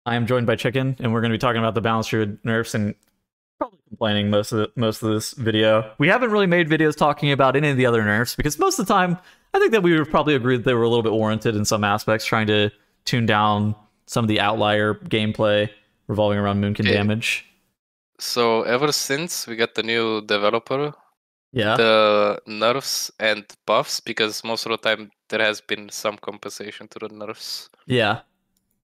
I am joined by Chicken, and we're going to be talking about the Balance Druid nerfs and probably complaining most of this video. We haven't really made videos talking about any of the other nerfs because most of the time, I think that we would probably agree that they were a little bit warranted in some aspects, trying to tune down some of the outlier gameplay revolving around Moonkin damage. So ever since we got the new developer, Yeah, the nerfs and buffs, because most of the time there has been some compensation to the nerfs. yeah.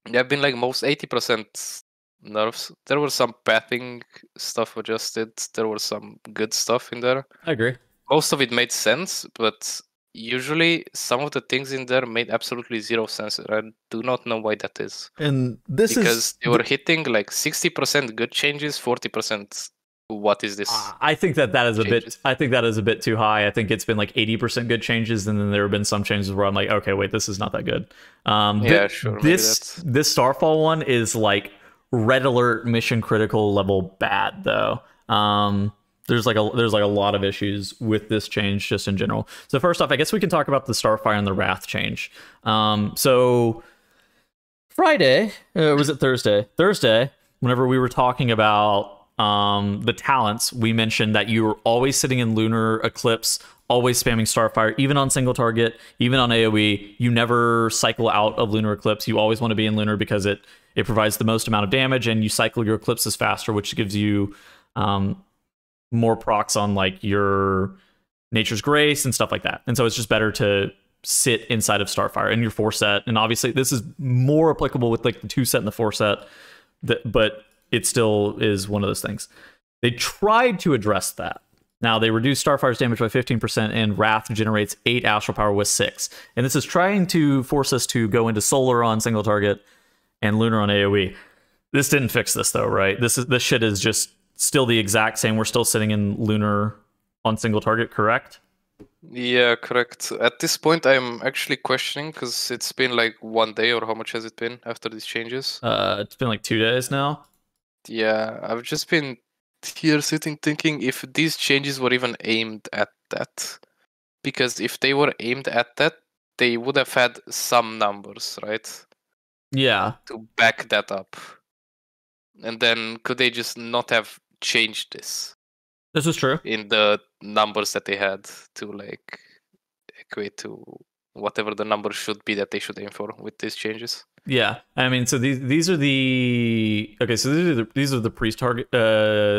There have been like most 80% nerfs. There were some pathing stuff adjusted. There were some good stuff in there. I agree. Most of it made sense, but usually some of the things in there made absolutely zero sense. I do not know why that is. And this because they were hitting like 60% good changes, 40% what is this? I think that is a bit. I think that is a bit too high. I think it's been like 80% good changes, and then there have been some changes where I'm like, okay, wait, this is not that good. Yeah, sure. This Starfall one is like red alert mission critical level bad though. There's like a lot of issues with this change just in general. So first off, I guess we can talk about the Starfire and the Wrath change. So Friday, was it Thursday? Thursday, whenever we were talking about the talents, we mentioned that you were always sitting in Lunar Eclipse, always spamming Starfire, even on single target, even on AoE. You never cycle out of Lunar Eclipse. You always want to be in Lunar because it provides the most amount of damage, and you cycle your Eclipses faster, which gives you more procs on like your Nature's Grace and stuff like that. And so it's just better to sit inside of Starfire in your 4 set. And obviously this is more applicable with like the 2 set and the 4 set, but it still is one of those things. They tried to address that. Now, they reduced Starfire's damage by 15%, and Wrath generates 8 Astral Power with 6. And this is trying to force us to go into Solar on single target and Lunar on AoE. This didn't fix this, though, right? This shit is just still the exact same. We're still sitting in Lunar on single target, correct? Yeah, correct. At this point, I'm actually questioning, because it's been like 1 day, or how much has it been after these changes? It's been like 2 days now. Yeah, I've just been here sitting thinking if these changes were even aimed at that. Because if they were aimed at that, they would have had some numbers, right? Yeah. To back that up. And then could they just not have changed this? This is true. In the numbers that they had to like equate to whatever the number should be that they should aim for with these changes. Yeah, I mean, so these are the these are the pre-target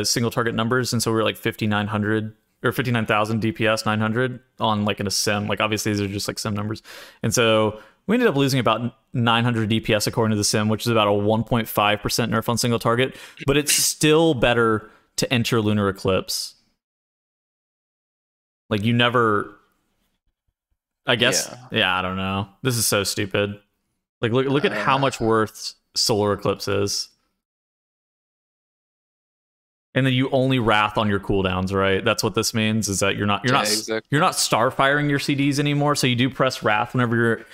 single target numbers, and so we're like 5,900 or 59,000 DPS 900 on like in a sim. Like obviously these are just like sim numbers, and so we ended up losing about 900 DPS according to the sim, which is about a 1.5% nerf on single target, but it's still better to enter Lunar Eclipse. Like you never, I guess, yeah, I don't know. This is so stupid. Like look at how much worth Solar Eclipse is. And then you only Wrath on your cooldowns, right? That's what this means, is that you're not starfiring your CDs anymore. So you do press Wrath whenever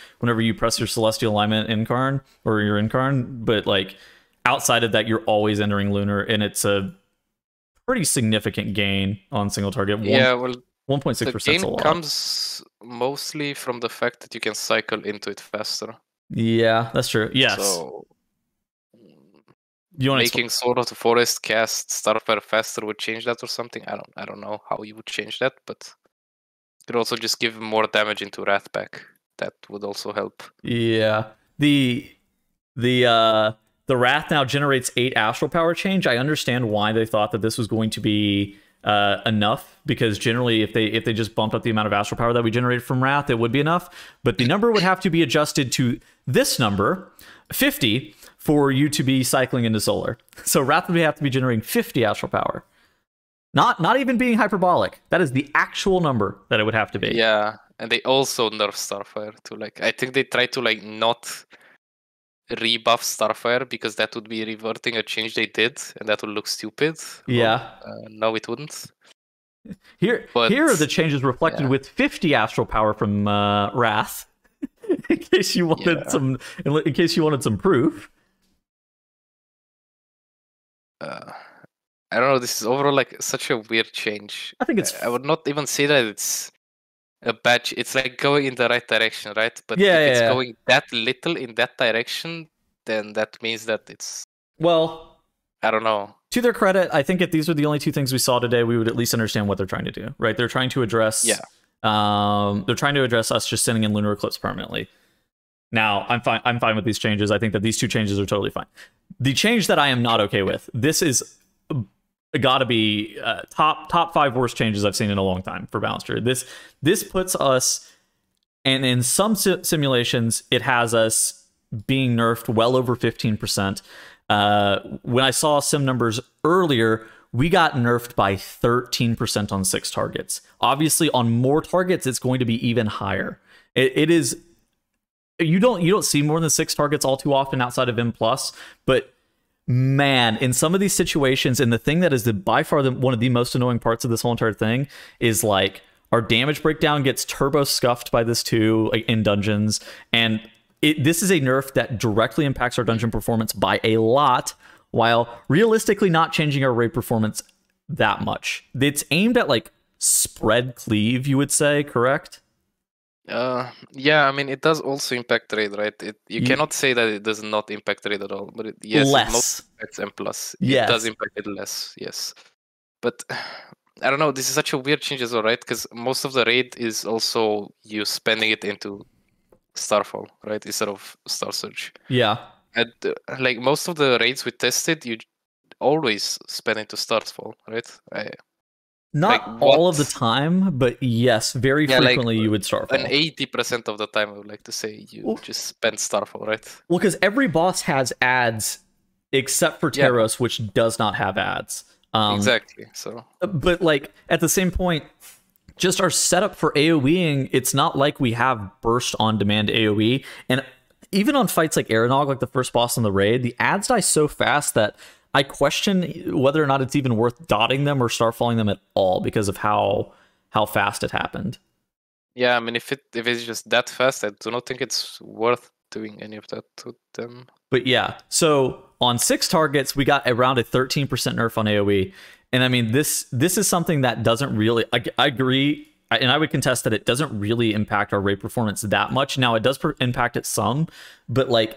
you press your Celestial Alignment Incarn or your Incarn, but like outside of that, you're always entering Lunar, and it's a pretty significant gain on single target. Yeah, well, 1.6% the gain comes mostly from the fact that you can cycle into it faster. Yeah, that's true. Yes. So making Sword of the Forest cast Starfire faster would change that or something. I don't know how you would change that, but it could also just give more damage into Wrath back. That would also help. Yeah. The Wrath now generates 8 Astral Power change. I understand why they thought that this was going to be enough, because generally if they just bumped up the amount of Astral Power that we generated from Wrath, it would be enough, but the number would have to be adjusted to this number, 50, for you to be cycling into Solar. So Wrath would have to be generating 50 Astral Power. Not even being hyperbolic. That is the actual number that it would have to be. Yeah, and they also nerf Starfire to like, I think they try to like not rebuff Starfire, because that would be reverting a change they did, and that would look stupid. Yeah. No, it wouldn't. Here are the changes reflected with 50 Astral Power from Wrath. in case you wanted some proof. I don't know. This is overall like such a weird change. I think it's. I would not even say that it's a bad. It's like going in the right direction, right? But if it's going that little in that direction, then that means that it's, well, I don't know. To their credit, I think if these were the only two things we saw today, we would at least understand what they're trying to do, right? They're trying to address, they're trying to address us just sending in lunar eclipse permanently. Now, I'm fine with these changes. I think that these two changes are totally fine. The change that I am not okay with, this is got to be top 5 worst changes I've seen in a long time for Balance Druid. This puts us, and in some simulations, it has us being nerfed well over 15%. When I saw sim numbers earlier, we got nerfed by 13% on 6 targets. Obviously, on more targets, it's going to be even higher. It is. You don't see more than 6 targets all too often outside of M+, but man, in some of these situations, and the thing that is by far one of the most annoying parts of this whole entire thing is like our damage breakdown gets turbo scuffed by this too, like in dungeons, and this is a nerf that directly impacts our dungeon performance by a lot, while realistically not changing our raid performance that much. It's aimed at like spread cleave, you would say, correct? Yeah, I mean, it does also impact raid, right? You cannot say that it does not impact raid at all, but yes, less. It most impacts M+. Yes. It does impact it less, yes. But I don't know, this is such a weird change as well, right? Because most of the raid is also you spending it into Starfall, right? Instead of Star Surge. Yeah. And like most of the raids we tested, you always spend into Starfall, right? Not like all of the time, but yes, very frequently you would Starfall. An 80% of the time, I would like to say, you just spend Starfall, right? Well, because every boss has ads, except for Taros, which does not have ads. Exactly. So, but like at the same point, just our setup for AoEing, it's not like we have burst on demand AoE, and even on fights like Aeronog, like the first boss in the raid, the ads die so fast that I question whether or not it's even worth dotting them or starfalling them at all because of how fast it happened. Yeah, I mean, if it's just that fast, I do not think it's worth doing any of that to them. But yeah, so on 6 targets, we got around a 13% nerf on AoE. And I mean, this is something that doesn't really, I agree, and I would contest that it doesn't really impact our raid performance that much. Now, it does impact it some, but like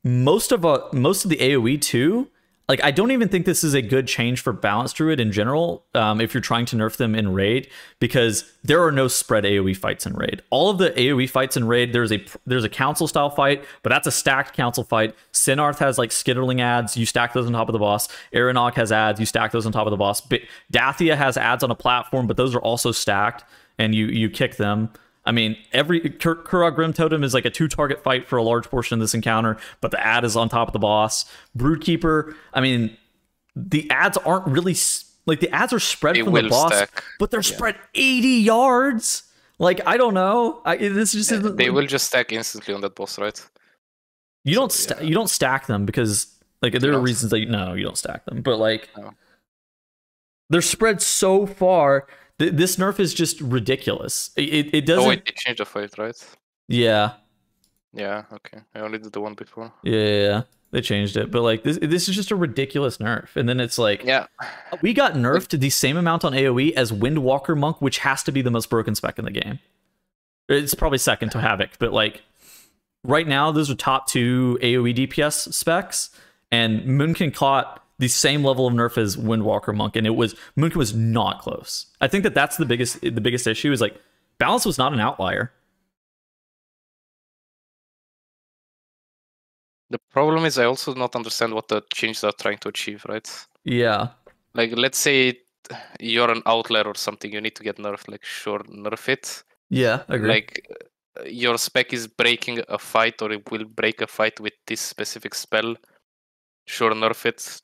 most of the AoE too, like, I don't even think this is a good change for Balance Druid in general, if you're trying to nerf them in Raid, because there are no spread AoE fights in Raid. All of the AoE fights in Raid, there's a council-style fight, but that's a stacked council fight. Sinarth has, like, skitterling ads. You stack those on top of the boss. Aeronog has ads. You stack those on top of the boss. But Dathia has ads on a platform, but those are also stacked, and you kick them. I mean, every Kurog Grim Totem is like a 2-target fight for a large portion of this encounter, but the ad is on top of the boss. Broodkeeper, I mean, the ads aren't really, like, the ads are spread from the boss, but they're spread 80 yards. Like, I don't know. This just they will just stack instantly on that boss, right? You don't stack them because, like, there are reasons that you don't stack them, but like, they're spread so far. This nerf is just ridiculous. It doesn't. Oh wait, they changed the fight, right? Yeah. Yeah. Okay. I only did the one before. Yeah, they changed it, but like this is just a ridiculous nerf. And then it's like, we got nerfed the same amount on AoE as Windwalker Monk, which has to be the most broken spec in the game. It's probably second to Havoc, but like right now, those are top 2 AoE DPS specs, and Moonkin caught the same level of nerf as Windwalker Monk, and Moonkin was not close. I think that's the biggest issue is like Balance was not an outlier. The problem is I also do not understand what the changes are trying to achieve, right? Yeah. Like, let's say you're an outlier or something, you need to get nerfed, like, sure, nerf it. Yeah, I agree. Like, your spec is breaking a fight, or it will break a fight with this specific spell. Sure, nerf it.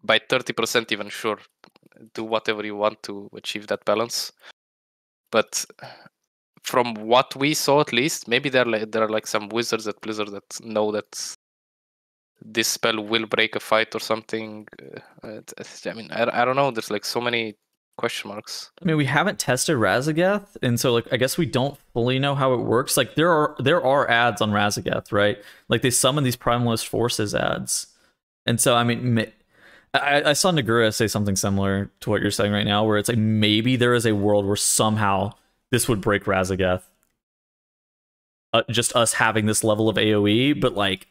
By 30% even, sure. Do whatever you want to achieve that balance. But from what we saw, at least, maybe there are like some wizards at Blizzard that know that this spell will break a fight or something. I mean, I don't know. There's like so many question marks. I mean, we haven't tested Razageth, and so like I guess we don't fully know how it works. Like there are ads on Razageth, right? Like they summon these Primalist Forces ads, and so I mean. I saw Nagura say something similar to what you're saying right now, where it's like maybe there is a world where somehow this would break Razageth. Just us having this level of AoE, but like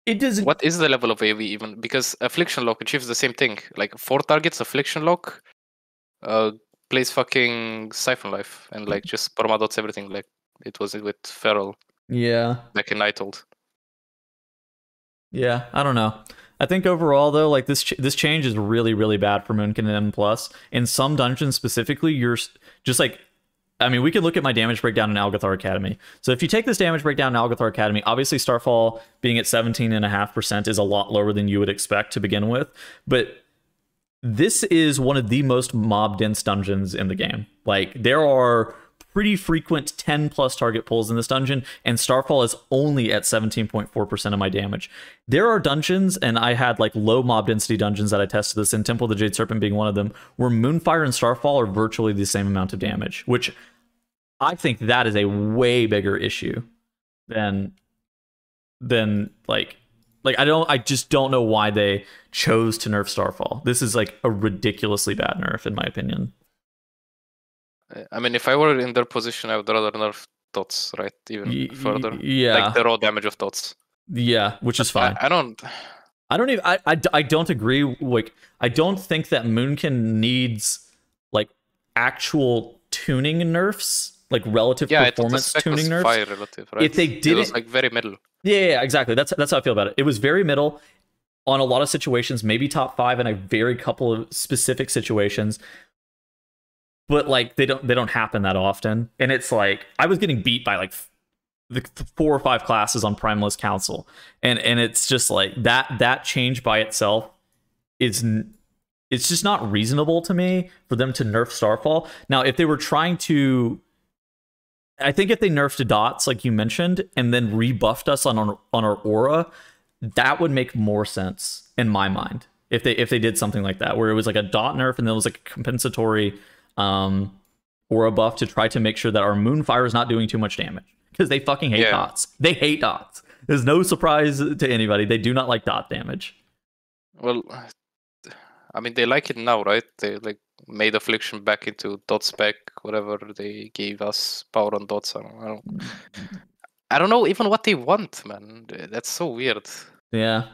It doesn't. What is the level of AoE even? Because Affliction Lock achieves the same thing. Like 4 targets, Affliction Lock, plays fucking Siphon Life, and like just permadots everything. Like it was with Feral. Yeah. Back in Nighthold. Yeah, I don't know. I think overall though, like this change is really really bad for Moonkin and M plus. In some dungeons specifically, you're just like, I mean, we could look at my damage breakdown in Algathar Academy. So if you take this damage breakdown in Algathar Academy, obviously Starfall being at 17.5% is a lot lower than you would expect to begin with, but this is one of the most mob dense dungeons in the game. Like there are pretty frequent 10 plus target pulls in this dungeon, and Starfall is only at 17.4% of my damage. There are dungeons, and I had like low mob density dungeons that I tested this in, Temple of the Jade Serpent being one of them, where Moonfire and Starfall are virtually the same amount of damage, which I think that is a way bigger issue than like I just don't know why they chose to nerf Starfall. This is like a ridiculously bad nerf in my opinion. I mean, if I were in their position, I would rather nerf dots, right? Even further. Yeah. Like the raw damage of dots. Yeah, which is fine. I don't agree. Like, I don't think that Moonkin needs like actual tuning nerfs, like relative performance tuning nerfs. Fire relative, right? If they did it was like very middle. Yeah, exactly. That's how I feel about it. It was very middle on a lot of situations, maybe top 5 in a very couple of specific situations. But like they don't happen that often, and it's like I was getting beat by like the 4 or 5 classes on Primalist Council, and it's just like that change by itself is it's just not reasonable to me for them to nerf Starfall. Now, if they were trying to, I think if they nerfed dots like you mentioned and then rebuffed us on our aura, that would make more sense in my mind. If they did something like that, where it was like a dot nerf and then it was like a compensatory aura buff to try to make sure that our Moonfire is not doing too much damage, because they fucking hate dots. They hate dots. There's no surprise to anybody. They do not like dot damage. Well, I mean, they like it now, right? They like made Affliction back into dot spec, whatever. They gave us power on dots. I don't know even what they want, man. That's so weird. Yeah.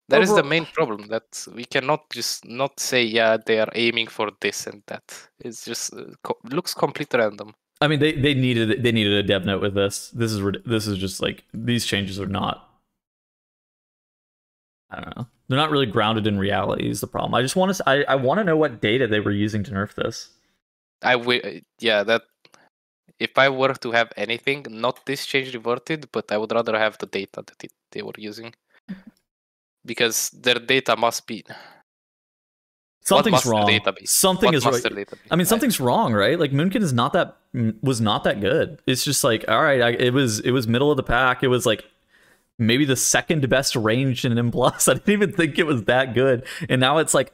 That is the main problem, that we cannot just not say, yeah, they are aiming for this and that. It's just looks completely random. I mean, they needed a dev note with this. This is just like, these changes are not, I don't know. They're not really grounded in reality is the problem. I just want to I want to know what data they were using to nerf this. That if I were to have anything, not this change reverted, but I would rather have the data that they were using. Because their data must be something's wrong. Something is right. I mean, something's wrong, right? Like Moonkin was not that good. It's just like, all right, it was middle of the pack. It was like maybe the second best range in M+. I didn't even think it was that good. And now it's like,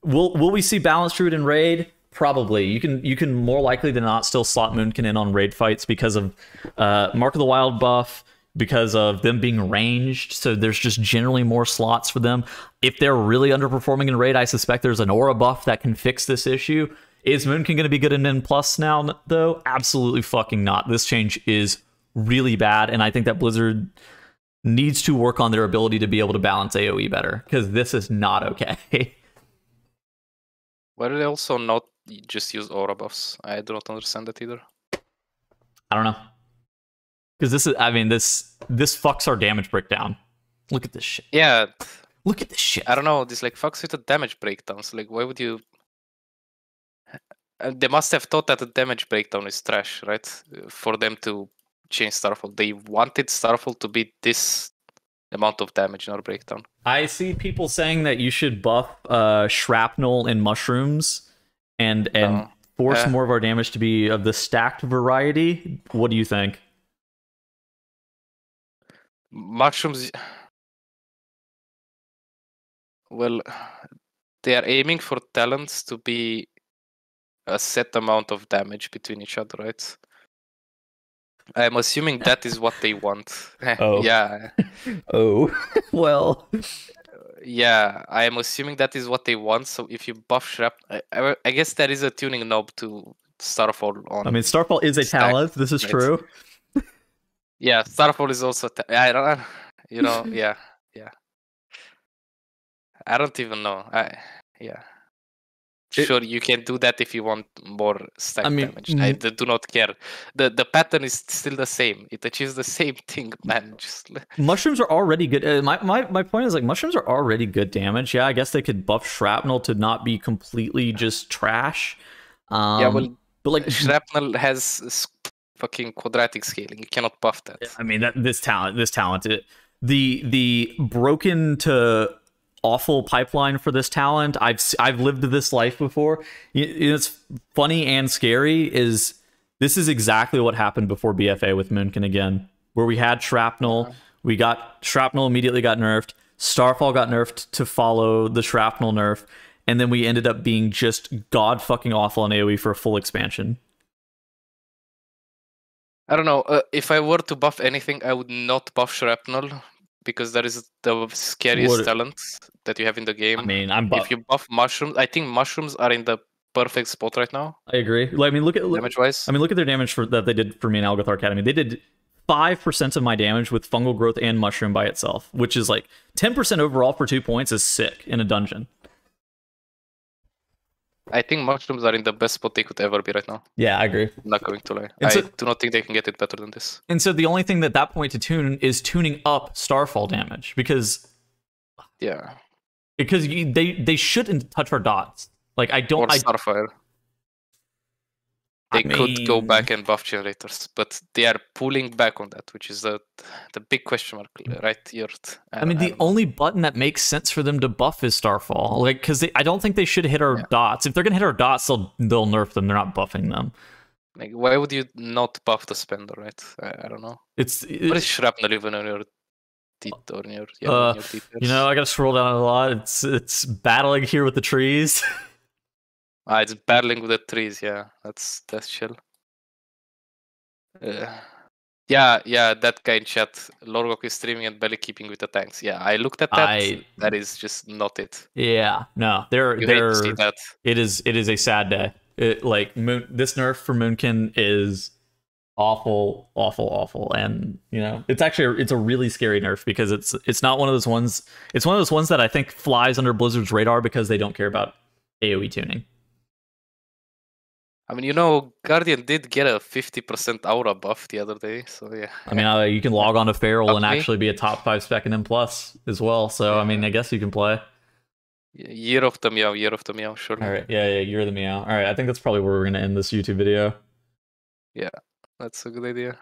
will we see Balance Druid in raid? Probably. You can more likely than not still slot Moonkin in on raid fights because of Mark of the Wild buff, because of them being ranged, so there's just generally more slots for them. If they're really underperforming in raid, I suspect there's an aura buff that can fix this issue. Is Moonkin going to be good in N+ now, though? Absolutely fucking not. This change is really bad, and I think that Blizzard needs to work on their ability to be able to balance AoE better, because this is not okay. Why do they also not just use aura buffs? I do not understand that either. I don't know. Because this is, I mean, this fucks our damage breakdown. Look at this shit. Yeah. Look at this shit. I don't know. This like fucks with the damage breakdowns. Like, why would you? They must have thought that the damage breakdown is trash, right? For them to change Starfall, they wanted Starfall to be this amount of damage in our breakdown. I see people saying that you should buff shrapnel and mushrooms, and force more of our damage to be of the stacked variety. What do you think? Mushrooms, well, they are aiming for talents to be a set amount of damage between each other, right? I'm assuming that is what they want. Oh. Yeah. Oh. Well. Yeah, I am assuming that is what they want. So if you buff shrapnel, I guess there is a tuning knob to Starfall on. I mean, Starfall is a talent. This is true. Yeah, Starfall is also. I don't know. You know, yeah. I don't even know. Sure, you can do that if you want more stack damage. I do not care. The pattern is still the same. It achieves the same thing, man. Just mushrooms are already good. My point is, like, mushrooms are already good damage. Yeah, I guess they could buff shrapnel to not be completely just trash. Yeah, well, but like shrapnel has fucking quadratic scaling. You cannot buff that. I mean, this talent, the broken to awful pipeline for this talent. I've lived this life before. It's funny and scary. This is exactly what happened before BFA with Moonkin again, where we had shrapnel. We got shrapnel, immediately got nerfed. Starfall got nerfed to follow the shrapnel nerf, and then we ended up being just god fucking awful in AoE for a full expansion. I don't know. If I were to buff anything, I would not buff shrapnel, because that is the scariest talent that you have in the game. I mean, if you buff mushrooms, I think mushrooms are in the perfect spot right now. I agree. I mean, look at damage-wise. I mean, look at their damage that they did for me in Algothar Academy. They did 5% of my damage with fungal growth and mushroom by itself, which is like 10% overall for 2 points is sick in a dungeon. I think mushrooms are in the best spot they could ever be right now. Yeah, I agree. I'm not going to lie. I do not think they can get it better than this. And so the only thing at that point to tune is tuning up Starfall damage, because they shouldn't touch our dots. Like, I don't. Or Starfire. They could go back and buff generators, but they are pulling back on that, which is the big question mark, right? I mean, the only button that makes sense for them to buff is Starfall, like, because I don't think they should hit our dots. If they're gonna hit our dots, they'll nerf them. They're not buffing them. Like, why would you not buff the spender, right? I don't know. What is shrapnel even on your teeth or your teeth? You know, I gotta scroll down a lot. It's battling here with the trees. It's battling with the trees. Yeah, that's chill. That guy in chat, Lorgok is streaming and belly keeping with the tanks. Yeah, I looked at that. That is just not it. Yeah, no, hate to see that. It is a sad day. This nerf for Moonkin is awful, and you know, it's a really scary nerf, because it's not one of those ones. It's one of those ones that I think flies under Blizzard's radar because they don't care about AoE tuning. I mean, you know, Guardian did get a 50% aura buff the other day, so yeah. I mean, you can log on to Feral and actually be a top 5 spec and M+ as well, so I mean, I guess you can play. Year of the Meow, sure. Alright, yeah, Year of the Meow. Alright, I think that's probably where we're going to end this YouTube video. Yeah, that's a good idea.